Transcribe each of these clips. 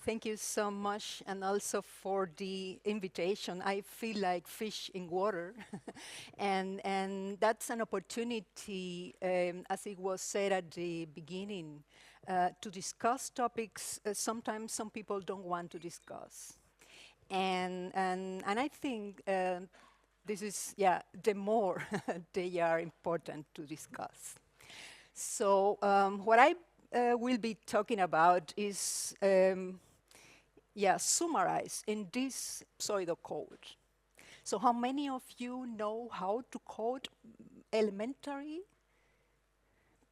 Thank you so much, and also for the invitation. I feel like fish in water, and that's an opportunity, as it was said at the beginning, to discuss topics sometimes some people don't want to discuss, and I think this is the more they are important to discuss. So what I will be talking about is summarized in this pseudocode. So how many of you know how to code elementary,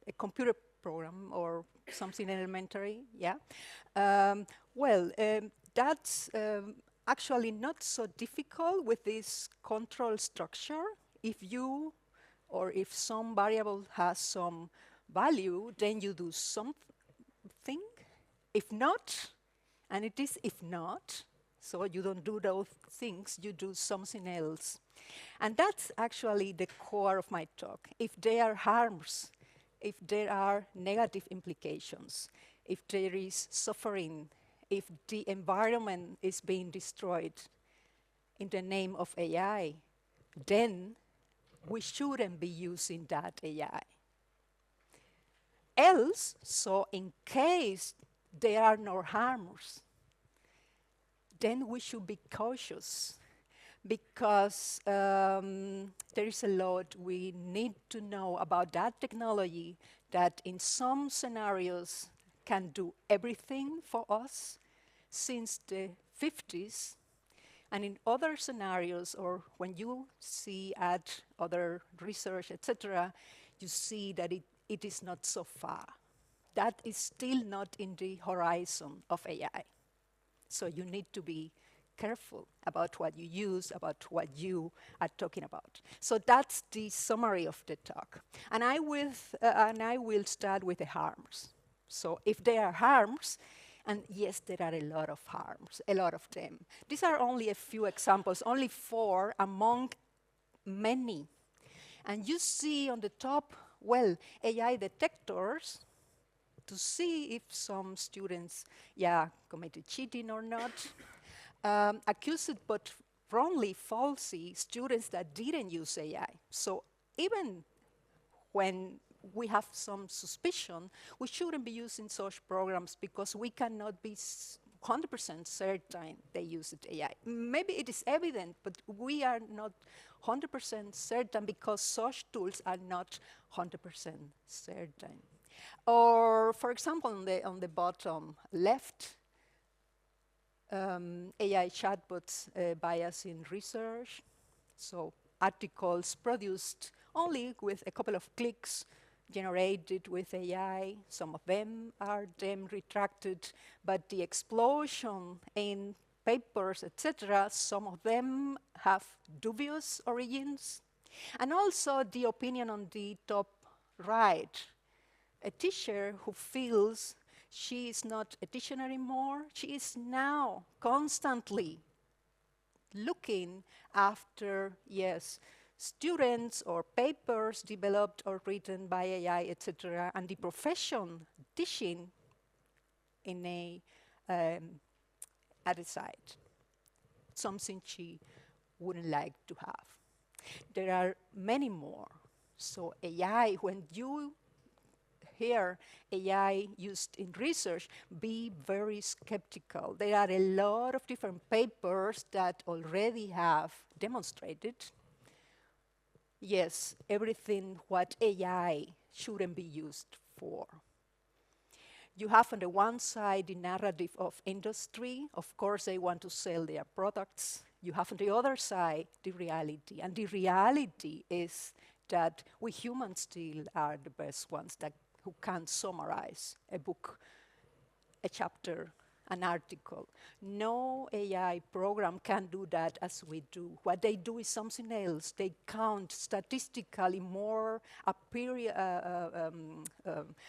a computer program or something elementary? Yeah. That's actually not so difficult with this control structure. If you or if some variable has some value, then you do something. If not, and it is if not, so you don't do those things, you do something else. And that's actually the core of my talk. If there are harms, if there are negative implications, if there is suffering, if the environment is being destroyed in the name of AI, then we shouldn't be using that AI. Else, so in case there are no harms, then we should be cautious because there is a lot we need to know about that technology that in some scenarios can do everything for us since the 50s, and in other scenarios, or when you see at other research, etc., you see that it is not so far. That is still not in the horizon of AI. So you need to be careful about what you use, about what you are talking about. So that's the summary of the talk. And I will start with the harms. So if there are harms, and yes, there are a lot of harms, a lot of them. These are only a few examples, only 4 among many. And you see on the top, well, AI detectors, to see if some students, committed cheating or not. Accused but wrongly falsely students that didn't use AI. So even when we have some suspicion, we shouldn't be using such programs because we cannot be 100% certain they use AI. Maybe it is evident, but we are not 100% certain because such tools are not 100% certain. Or, for example, on the bottom left, AI chatbots bias in research. So articles produced only with a couple of clicks, generated with AI. Some of them are then retracted, but the explosion in papers, etc., some of them have dubious origins. And also the opinion on the top right, a teacher who feels she is not a teacher anymore, she is now constantly looking after, students or papers developed or written by AI, etc., and the profession teaching in at the side, something she wouldn't like to have. There are many more. So AI, when you hear AI used in research, be very skeptical. There are a lot of different papers that already have demonstrated, yes, everything what AI shouldn't be used for. You have on the one side the narrative of industry. Of course, they want to sell their products. You have on the other side the reality. And the reality is that we humans still are the best ones who can summarize a book, a chapter, an article. No AI program can do that as we do. What they do is something else. They count statistically more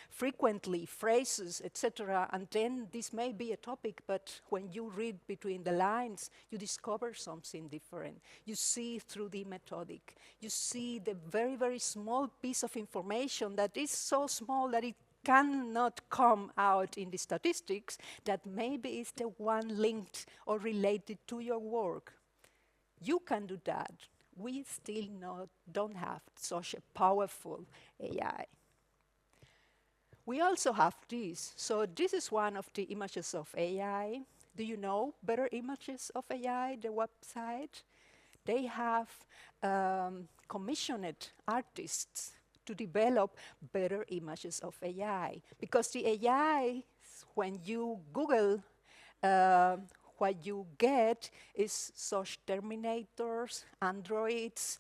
frequently phrases, etc. And then this may be a topic, but when you read between the lines, you discover something different. You see through the methodic. You see the very, very small piece of information that is so small that it cannot come out in the statistics that maybe is the one linked or related to your work. You can do that. We still don't have such a powerful AI. We also have this. So this is one of the images of AI. Do you know Better Images of AI, the website? They have commissioned artists to develop better images of AI. Because the AI, when you Google, what you get is such Terminators, androids,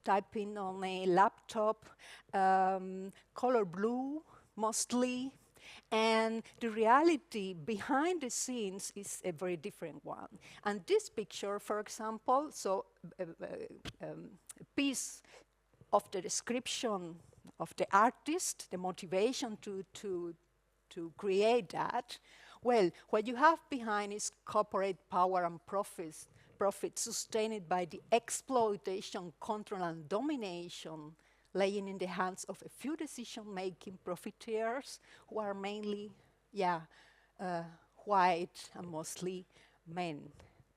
typing on a laptop, color blue mostly, and the reality behind the scenes is a very different one. And this picture, for example, so a piece of the description of the artist, the motivation to create that, well, what you have behind is corporate power and profit sustained by the exploitation, control, and domination laying in the hands of a few decision-making profiteers who are mainly, white and mostly men.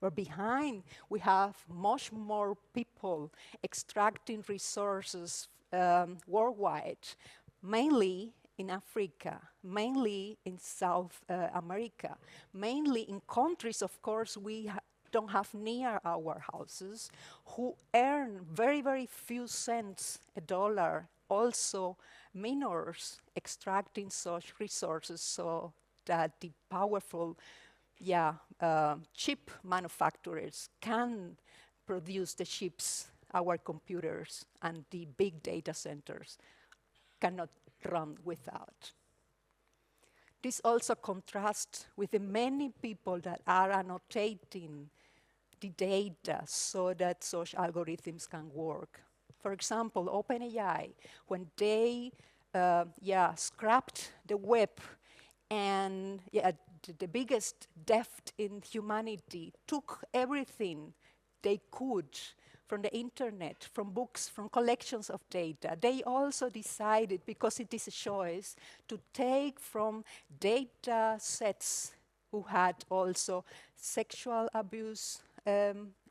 But behind, we have much more people extracting resources worldwide, mainly in Africa, mainly in South America, mainly in countries, of course, we don't have near our houses, who earn very, very few cents a dollar, also minors extracting such resources so that the powerful chip manufacturers can produce the chips our computers and the big data centers cannot run without. This also contrasts with the many people that are annotating the data so that such algorithms can work. For example, OpenAI, when they scrapped the web and the biggest depth in humanity, took everything they could from the internet, from books, from collections of data. They also decided, because it is a choice, to take from data sets who had also sexual abuse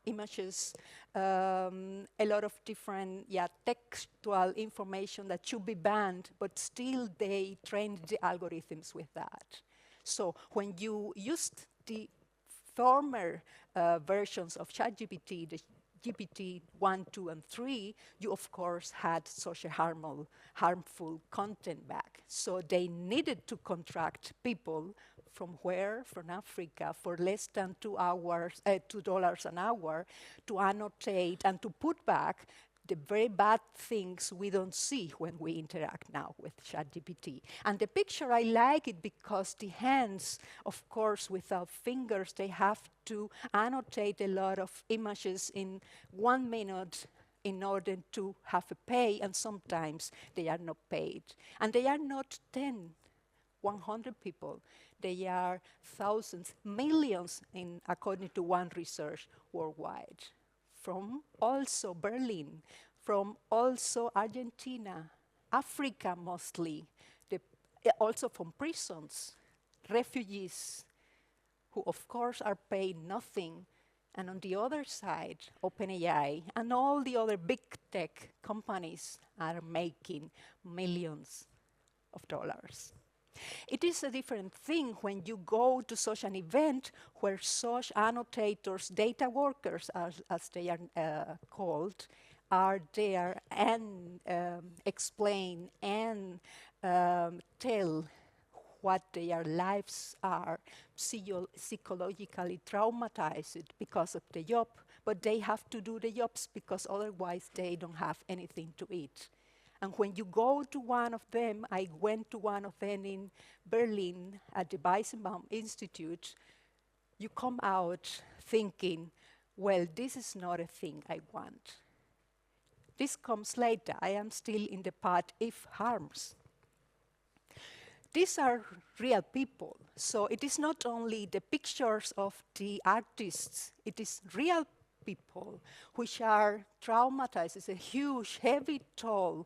images, a lot of different textual information that should be banned, but still they trained the algorithms with that. So when you used the former versions of ChatGPT, the GPT 1, 2, and 3, you of course had such a harmful content back. So they needed to contract people from where? From Africa for less than $2 an hour to annotate and to put back the very bad things we don't see when we interact now with ChatGPT. And the picture, I like it because the hands, of course, without fingers, they have to annotate a lot of images in 1 minute in order to have a pay, and sometimes they are not paid. And they are not 10, 100 people. They are thousands, millions, according to one research worldwide. From also Berlin, from also Argentina, Africa mostly, also from prisons, refugees, who of course are paid nothing. And on the other side, OpenAI and all the other big tech companies are making millions of dollars. It is a different thing when you go to such an event where such annotators, data workers, as they are called, are there and explain and tell what their lives are, psychologically traumatized because of the job, but they have to do the jobs because otherwise they don't have anything to eat. And when you go to one of them, I went to one of them in Berlin at the Weissenbaum Institute, you come out thinking, well, this is not a thing I want. This comes later. I am still in the part if harms. These are real people. So it is not only the pictures of the artists, it is real people which are traumatized. It's a huge, heavy toll,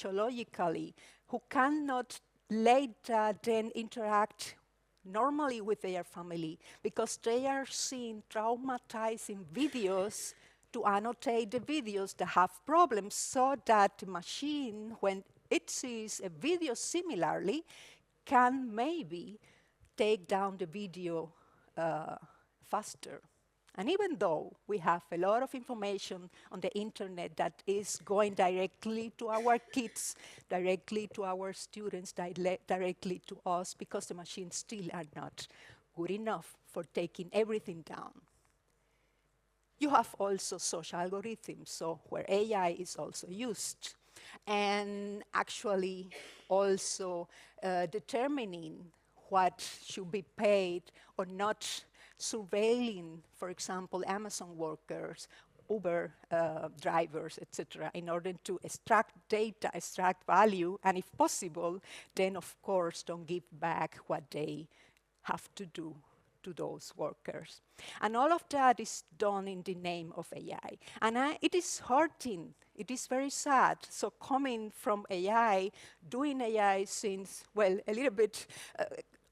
sociologically, who cannot later then interact normally with their family because they are seeing traumatizing videos to annotate the videos that have problems so that the machine, when it sees a video similarly, can maybe take down the video faster. And even though we have a lot of information on the internet that is going directly to our kids, directly to our students, directly to us, because the machines still are not good enough for taking everything down. You have also social algorithms, so where AI is also used, and actually also determining what should be paid or not, surveilling, for example, Amazon workers, Uber drivers, etc., in order to extract data, extract value, and if possible, then of course don't give back what they have to do to those workers. And all of that is done in the name of AI. And it is hurting. It is very sad. So coming from AI, doing AI since, well, a little bit,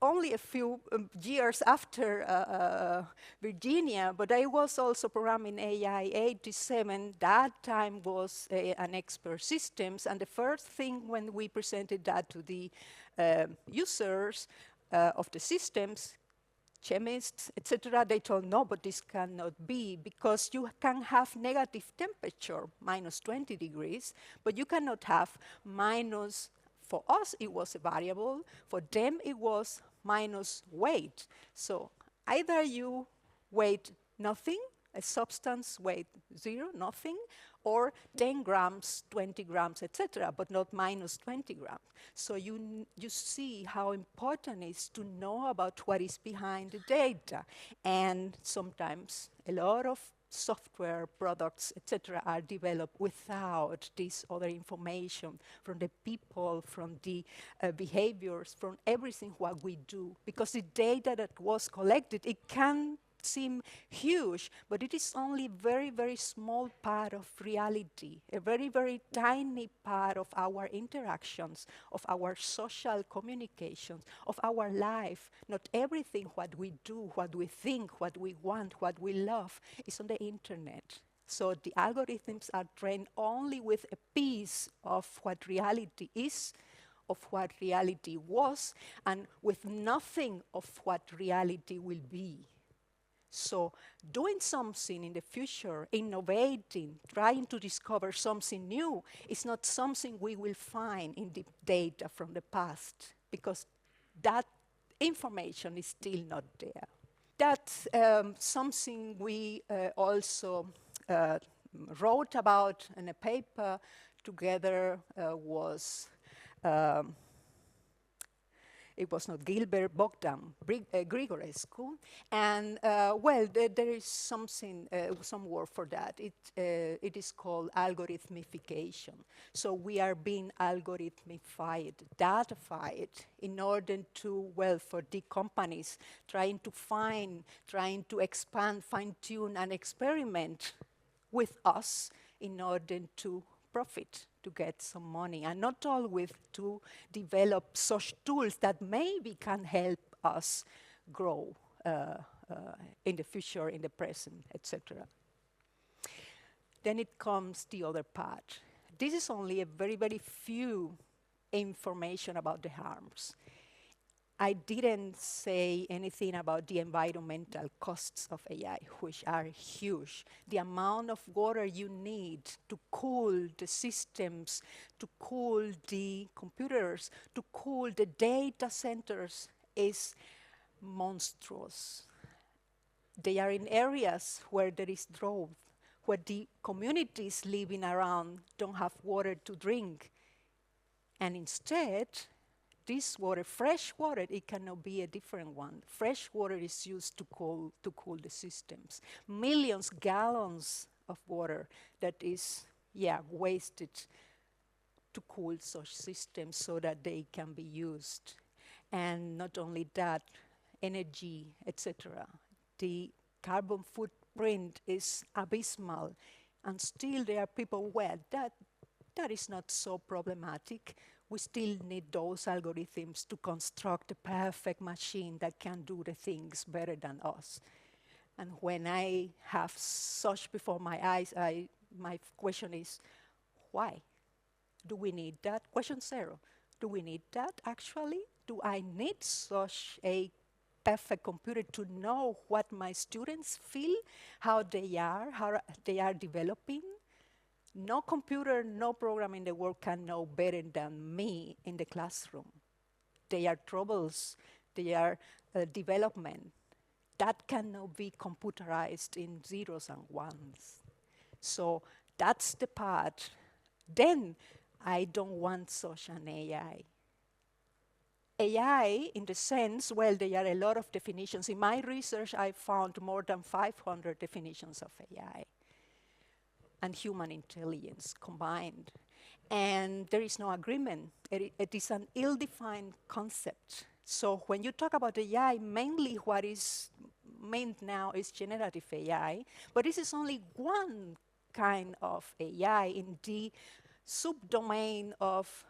only a few years after Virginia, but I was also programming AI 87. That time was an expert systems. And the first thing when we presented that to the users of the systems, chemists, etc., they told, no, but this cannot be, because you can have negative temperature, minus 20 degrees, but you cannot have minus, for us it was a variable, for them it was minus weight. So either you weight nothing, a substance weight 0, nothing, or 10 grams, 20 grams, etc., but not minus 20 grams. So you see how important it is to know about what is behind the data. And sometimes a lot of software products, etc., are developed without this other information from the people, from the behaviors, from everything what we do. Because the data that was collected, it can seem huge, but it is only very, very small part of reality, a very, very tiny part of our interactions, of our social communications, of our life. Not everything what we do, what we think, what we want, what we love is on the internet. So the algorithms are trained only with a piece of what reality is, of what reality was, and with nothing of what reality will be. So doing something in the future, innovating, trying to discover something new, is not something we will find in the data from the past, because that information is still not there. That's something we also wrote about in a paper together was it was not Gilbert, Bogdan, Grigorescu. And well, there is something, some word for that. It is called algorithmification. So we are being algorithmified, datafied, in order to, well, for the companies trying to find, trying to expand, fine-tune, and experiment with us in order to profit, to get some money, and not always to develop such tools that maybe can help us grow in the future, in the present, etc. Then it comes the other part. This is only a very, very few information about the harms. I didn't say anything about the environmental costs of AI, which are huge. The amount of water you need to cool the systems, to cool the computers, to cool the data centers is monstrous. They are in areas where there is drought, where the communities living around don't have water to drink. And instead, this water, fresh water, it cannot be a different one. Fresh water is used to cool the systems. Millions gallons of water that is, wasted to cool such systems so that they can be used. And not only that, energy, etc. The carbon footprint is abysmal, and still there are people, well, that that is not so problematic. We still need those algorithms to construct a perfect machine that can do the things better than us. And when I have such before my eyes, my question is, why? Do we need that? Question zero. Do we need that actually? Do I need such a perfect computer to know what my students feel, how they are developing? No computer, no program in the world can know better than me in the classroom. Their troubles, their development, that cannot be computerized in zeros and ones. So that's the part. Then I don't want such an AI. AI, in the sense, well, there are a lot of definitions. In my research, I found more than 500 definitions of AI and human intelligence combined. And there is no agreement. It is an ill-defined concept. So when you talk about AI, mainly what is meant now is generative AI, but this is only one kind of AI in the subdomain of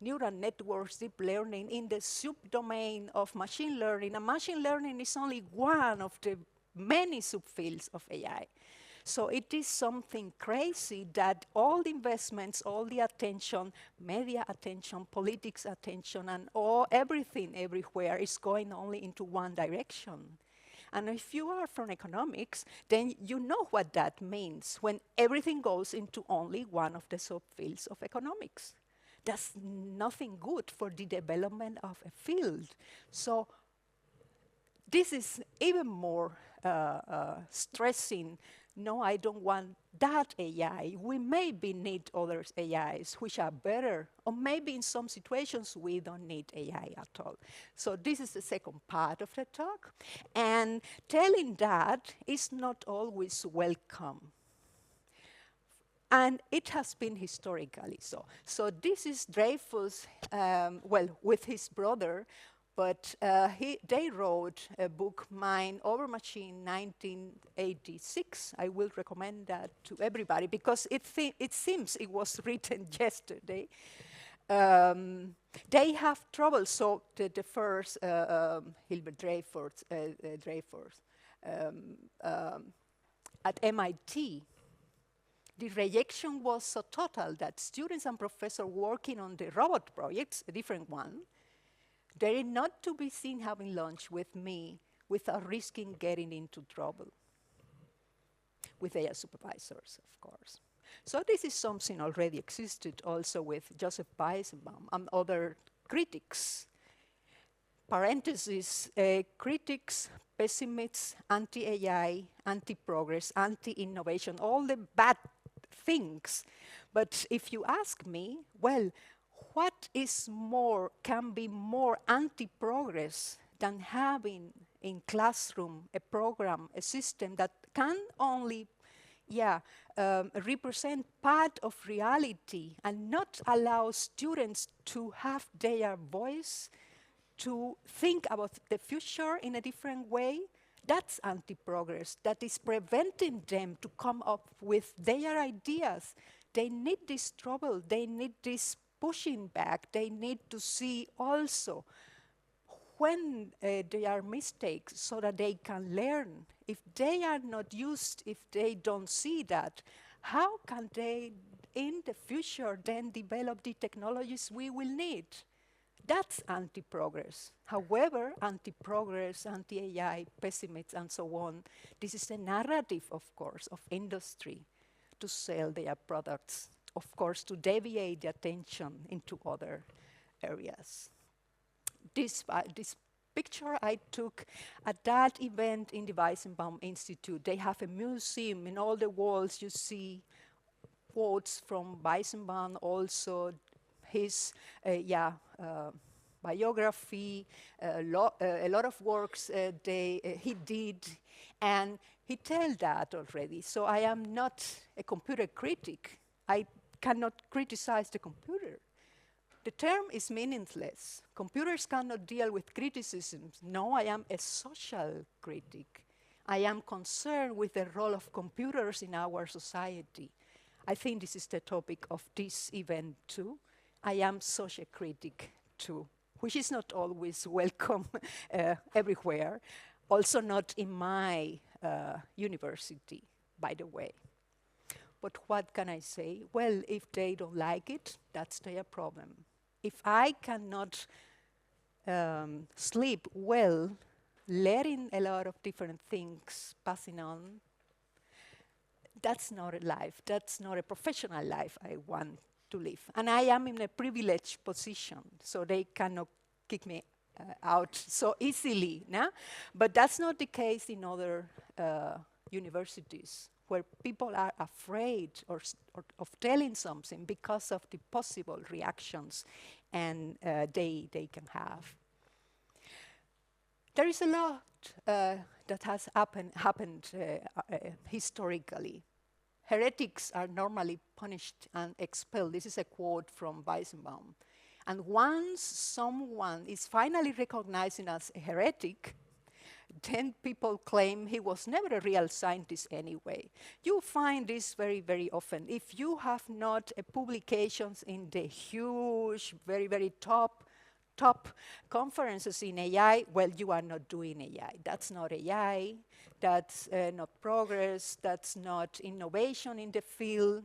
neural networks, deep learning, in the subdomain of machine learning. And machine learning is only one of the many subfields of AI. So it is something crazy that all the investments, all the attention, media attention, politics attention, and everything everywhere is going only into one direction. And if you are from economics, then you know what that means when everything goes into only one of the subfields of economics. That's nothing good for the development of a field. So this is even more stressing. No, I don't want that AI. We maybe need other AIs which are better, or maybe in some situations we don't need AI at all. So this is the second part of the talk. And telling that is not always welcome. And it has been historically so. So this is Dreyfus, well, with his brother, but they wrote a book, Mind Over Machine, 1986. I will recommend that to everybody because it seems it was written yesterday. They have trouble. So the first, Hilbert Dreyfus, at MIT, the rejection was so total that students and professors working on the robot projects, a different one, they're not to be seen having lunch with me without risking getting into trouble with their supervisors, of course. So this is something already existed also with Joseph Weizenbaum and other critics. Parenthesis, critics, pessimists, anti-AI, anti-progress, anti-innovation, all the bad things. But if you ask me, well, what is more, can be more anti-progress than having in classroom a program, a system that can only represent part of reality and not allow students to have their voice, to think about the future in a different way? That's anti-progress. That is preventing them to come up with their ideas. They need this trouble. They need this pushing back. They need to see also when there are mistakes so that they can learn. If they are not used, if they don't see that, how can they in the future then develop the technologies we will need? That's anti-progress. However, anti-progress, anti-AI, pessimists, and so on, this is a narrative, of course, of industry to sell their products, of course, to deviate the attention into other areas. This picture I took at that event in the Weizenbaum Institute. They have a museum. In all the walls you see quotes from Weizenbaum, also his biography, a lot of works he did, and he tells that already. So I am not a computer critic. I cannot criticize the computer. The term is meaningless. Computers cannot deal with criticisms. No, I am a social critic. I am concerned with the role of computers in our society. I think this is the topic of this event too. I am such a critic too, which is not always welcome everywhere. Also not in my university, by the way. But what can I say? Well, if they don't like it, that's their problem. If I cannot sleep well, letting a lot of different things passing on, that's not a life. That's not a professional life I want to live. And I am in a privileged position, so they cannot kick me out so easily. Nah? But that's not the case in other universities, where people are afraid of telling something because of the possible reactions and they can have. There is a lot that has happened historically. Heretics are normally punished and expelled. This is a quote from Weissenbaum. And once someone is finally recognized as a heretic, then people claim he was never a real scientist anyway. You find this very, very often. If you have not publications in the huge, very, very top conferences in AI, well, you are not doing AI. That's not AI. That's not progress. That's not innovation in the field.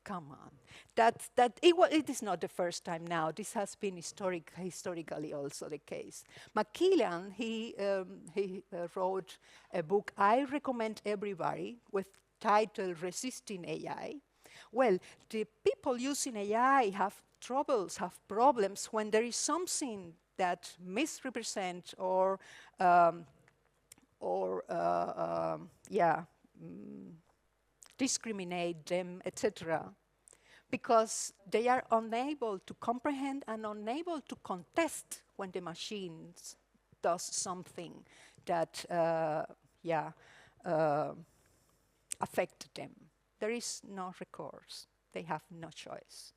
Come on. It is not the first time now. This has been historically also the case. McKillen, he wrote a book I recommend everybody with title Resisting AI. Well, the people using AI have troubles, have problems when there is something that misrepresents or discriminate them, etc., because they are unable to comprehend and unable to contest when the machine does something that affect them. There is no recourse. They have no choice.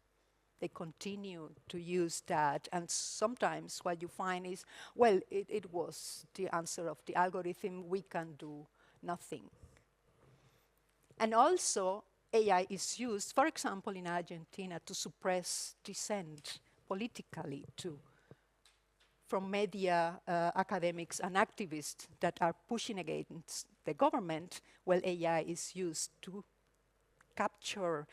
They continue to use that, and sometimes what you find is, well, it was the answer of the algorithm, we can do nothing. And also, AI is used, for example, in Argentina, to suppress dissent politically too, from media, academics, and activists that are pushing against the government. Well, AI is used to capture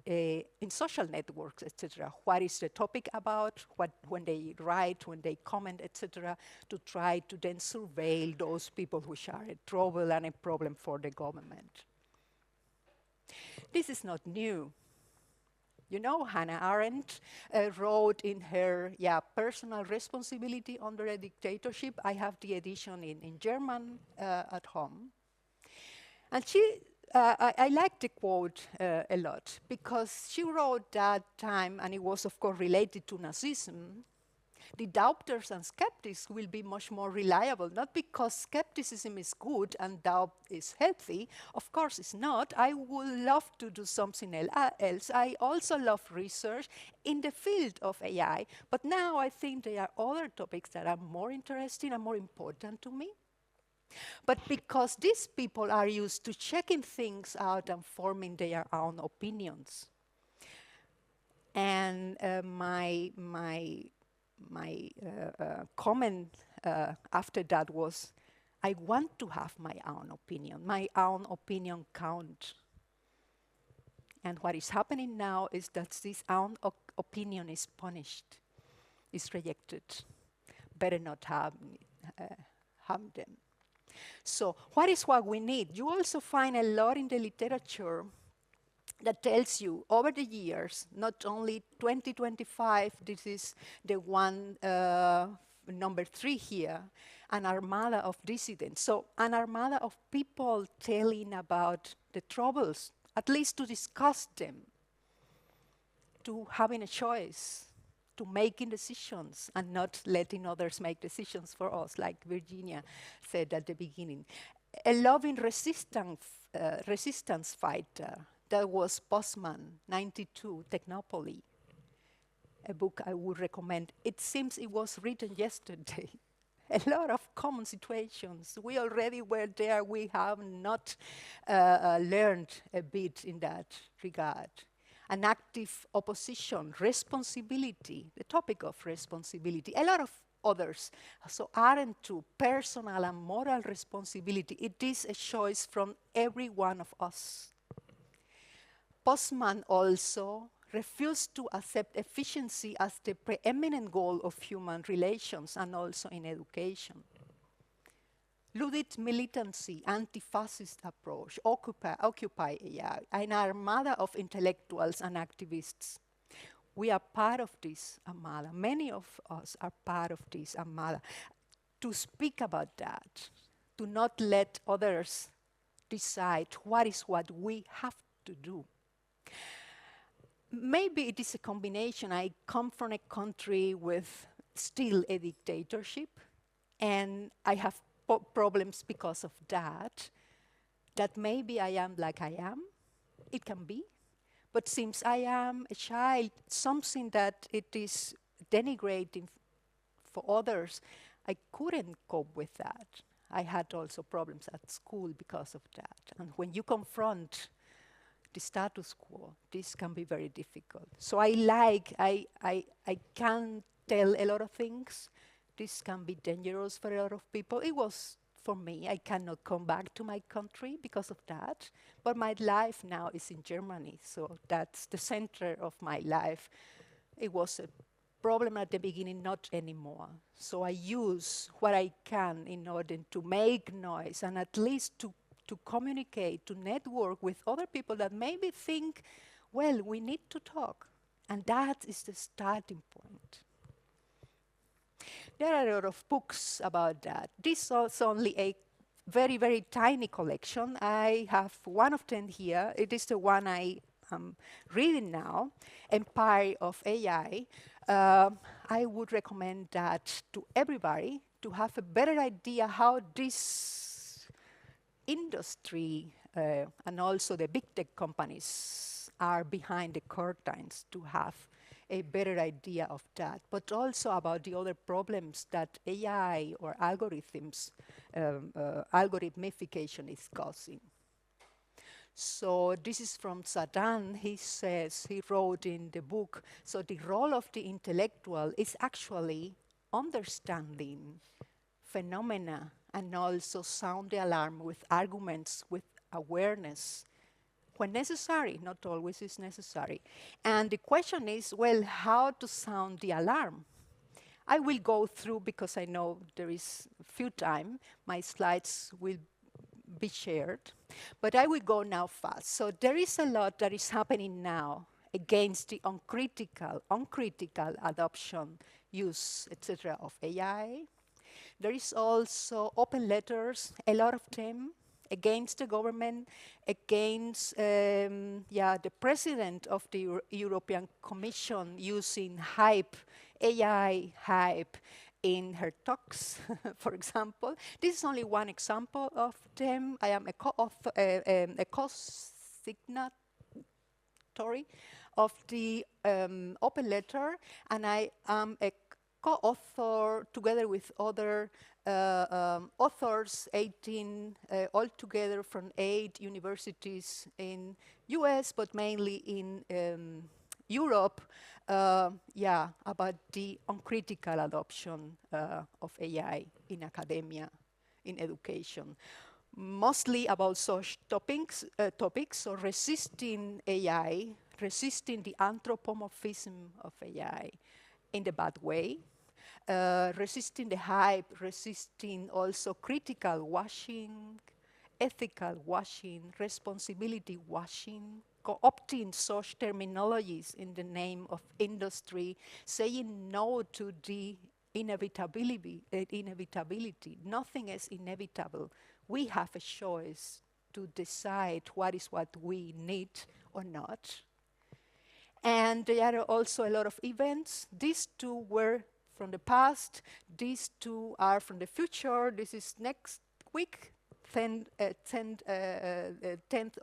in social networks, etc., what is the topic about, when they write, when they comment, etc., to try to then surveil those people who are a trouble and a problem for the government. This is not new. You know, Hannah Arendt wrote in her Personal Responsibility Under a Dictatorship. I have the edition in German at home. And I like the quote a lot, because she wrote that time, and it was, of course, related to Nazism, the doubters and skeptics will be much more reliable, not because skepticism is good and doubt is healthy. Of course it's not. I would love to do something else. I also love research in the field of AI, but now I think there are other topics that are more interesting and more important to me. But because these people are used to checking things out and forming their own opinions. And my comment after that was, I want to have my own opinion count. And what is happening now is that this own opinion is punished, is rejected. Better not harm them. So what we need? You also find a lot in the literature that tells you over the years, not only 2025, this is the one number 3 here, an armada of dissidents. So an armada of people telling about the troubles, at least to discuss them, to having a choice, to making decisions and not letting others make decisions for us, like Virginia said at the beginning. A loving resistance fighter. That was Postman, 92, Technopoly, a book I would recommend. It seems it was written yesterday. a lot of common situations. We already were there. We have not learned a bit in that regard. An active opposition, responsibility, the topic of responsibility, a lot of others. So aren't to personal and moral responsibility. It is a choice from every one of us. Postman also refused to accept efficiency as the preeminent goal of human relations and also in education. Ludit militancy, anti-fascist approach, Occupy AI, an armada of intellectuals and activists. We are part of this armada. Many of us are part of this armada. To speak about that, to not let others decide what we have to do. Maybe it is a combination. I come from a country with still a dictatorship, and I have problems because of that, that maybe I am like I am. It can be. But since I am a child, something that it is denigrating for others, I couldn't cope with that. I had also problems at school because of that. And when you confront the status quo, this can be very difficult. So I can tell a lot of things. This can be dangerous for a lot of people. It was for me. I cannot come back to my country because of that. But my life now is in Germany, so that's the center of my life. It was a problem at the beginning, not anymore. So I use what I can in order to make noise and at least to communicate, to network with other people that maybe think, well, we need to talk. And that is the starting point. There are a lot of books about that. This is only a very, very tiny collection. I have one of them here. It is the one I am reading now, Empire of AI. I would recommend that to everybody to have a better idea how this industry and also the big tech companies are behind the curtains, to have a better idea of that, but also about the other problems that AI or algorithms, algorithmification is causing. So this is from Sadan. He says, he wrote in the book, so the role of the intellectual is actually understanding phenomena and also sound the alarm with arguments, with awareness, when necessary, not always is necessary. And the question is, well, how to sound the alarm? I will go through, because I know there is few time, my slides will be shared, but I will go now fast. So there is a lot that is happening now against the uncritical adoption, use, etc. of AI. There is also open letters, a lot of them, against the government, against the president of the European Commission using hype, AI hype, in her talks, for example. This is only one example of them. I am a co-signatory of the open letter, and I am a co-author together with other authors, 18 altogether from 8 universities in US, but mainly in Europe, about the uncritical adoption of AI in academia, in education. Mostly about such topics, so resisting AI, resisting the anthropomorphism of AI in the bad way, resisting the hype, resisting also critical washing, ethical washing, responsibility washing, co-opting such terminologies in the name of industry, saying no to the inevitability. Nothing is inevitable. We have a choice to decide what is what we need or not. And there are also a lot of events. These two were from the past. These two are from the future. This is next week, 10th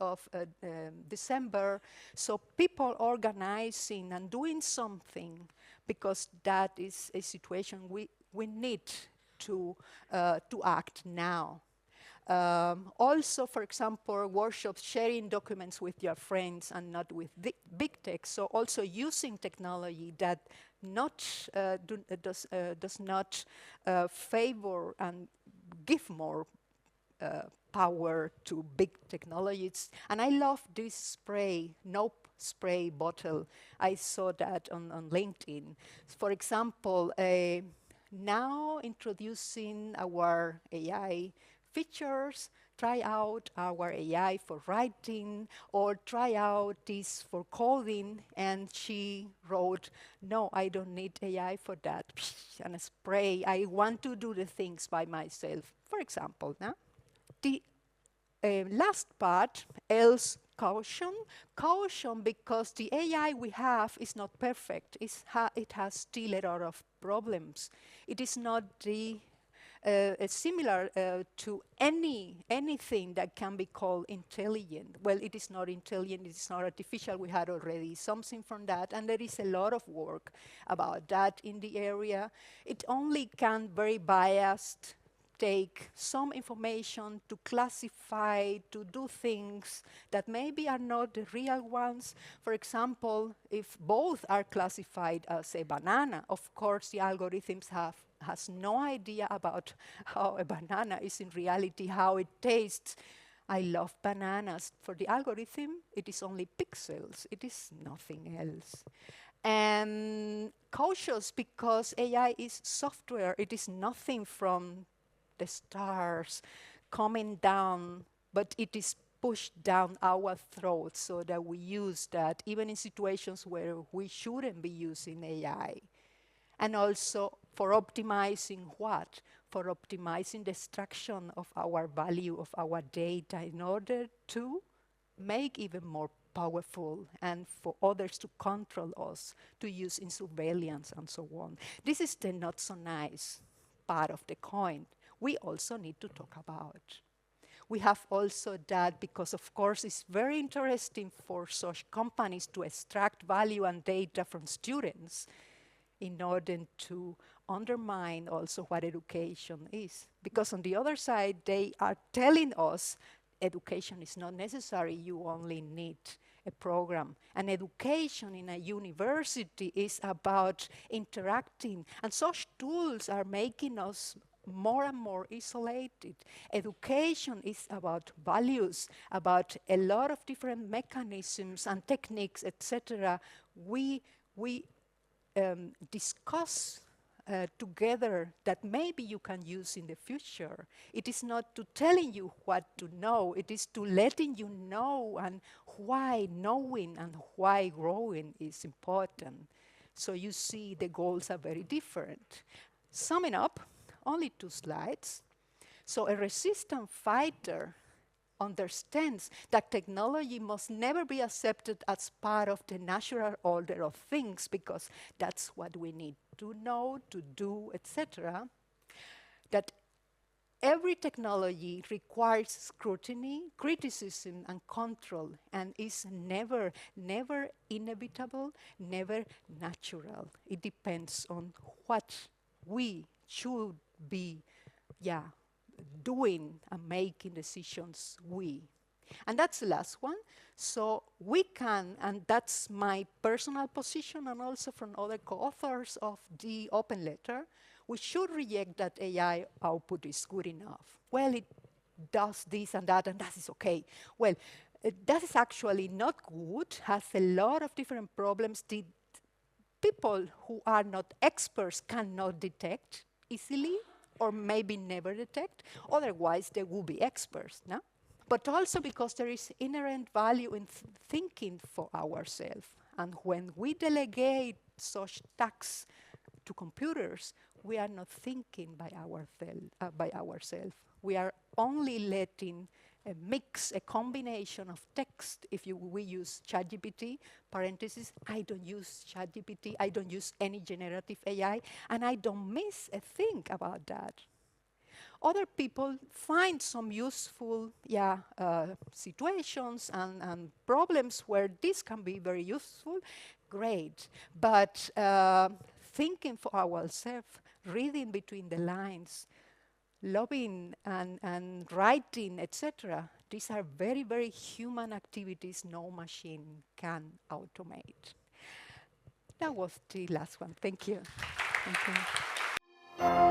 of December. So people organizing and doing something, because that is a situation we need to act now. Also, for example, workshops sharing documents with your friends and not with big tech. So also using technology that does not favor and give more power to big technologies. And I love this spray, Nope spray bottle. I saw that on LinkedIn. For example, now introducing our AI features, try out our AI for writing, or try out this for coding, and she wrote, no, I don't need AI for that, and a spray, I want to do the things by myself, for example. No? The last part, else caution. Caution because the AI we have is not perfect. It has still a lot of problems. It is not similar to anything that can be called intelligent. Well, it is not intelligent, it is not artificial. We had already something from that, and there is a lot of work about that in the area. It only can very biased take some information to classify, to do things that maybe are not the real ones. For example, if both are classified as a banana, of course the algorithms has no idea about how a banana is in reality, how it tastes. I love bananas. For the algorithm, it is only pixels. It is nothing else. And cautious because AI is software. It is nothing from the stars coming down, but it is pushed down our throats so that we use that even in situations where we shouldn't be using AI. And also for optimizing what? For optimizing the extraction of our value, of our data, in order to make even more powerful and for others to control us, to use in surveillance and so on. This is the not so nice part of the coin. We also need to talk about. We have also that because, of course, it's very interesting for such companies to extract value and data from students in order to undermine also what education is. Because on the other side, they are telling us education is not necessary, you only need a program. And education in a university is about interacting, and such tools are making us more and more isolated. Education is about values, about a lot of different mechanisms and techniques, etc. We discuss together that maybe you can use in the future. It is not to telling you what to know, it is to letting you know and why knowing and why growing is important. So you see the goals are very different. Summing up, only 2 slides. So a resistant fighter understands that technology must never be accepted as part of the natural order of things, because that's what we need to know, to do, etc. That every technology requires scrutiny, criticism, and control, and is never inevitable, never natural. It depends on what we should be, doing and making decisions And that's the last one. So we can, and that's my personal position and also from other co-authors of the open letter, we should reject that AI output is good enough. Well, it does this and that is okay. Well, that is actually not good, has a lot of different problems. The people who are not experts cannot detect easily, or maybe never detect. Otherwise, they will be experts, no? But also because there is inherent value in thinking for ourselves. And when we delegate such tasks to computers, we are not thinking by ourselves. We are only letting a mix, a combination of text. If we use ChatGPT, parentheses, I don't use ChatGPT, I don't use any generative AI, and I don't miss a thing about that. Other people find some useful situations and problems where this can be very useful, great. But thinking for ourselves reading between the lines, lobbying and writing, etc. These are very, very human activities no machine can automate. That was the last one. Thank you. Thank you.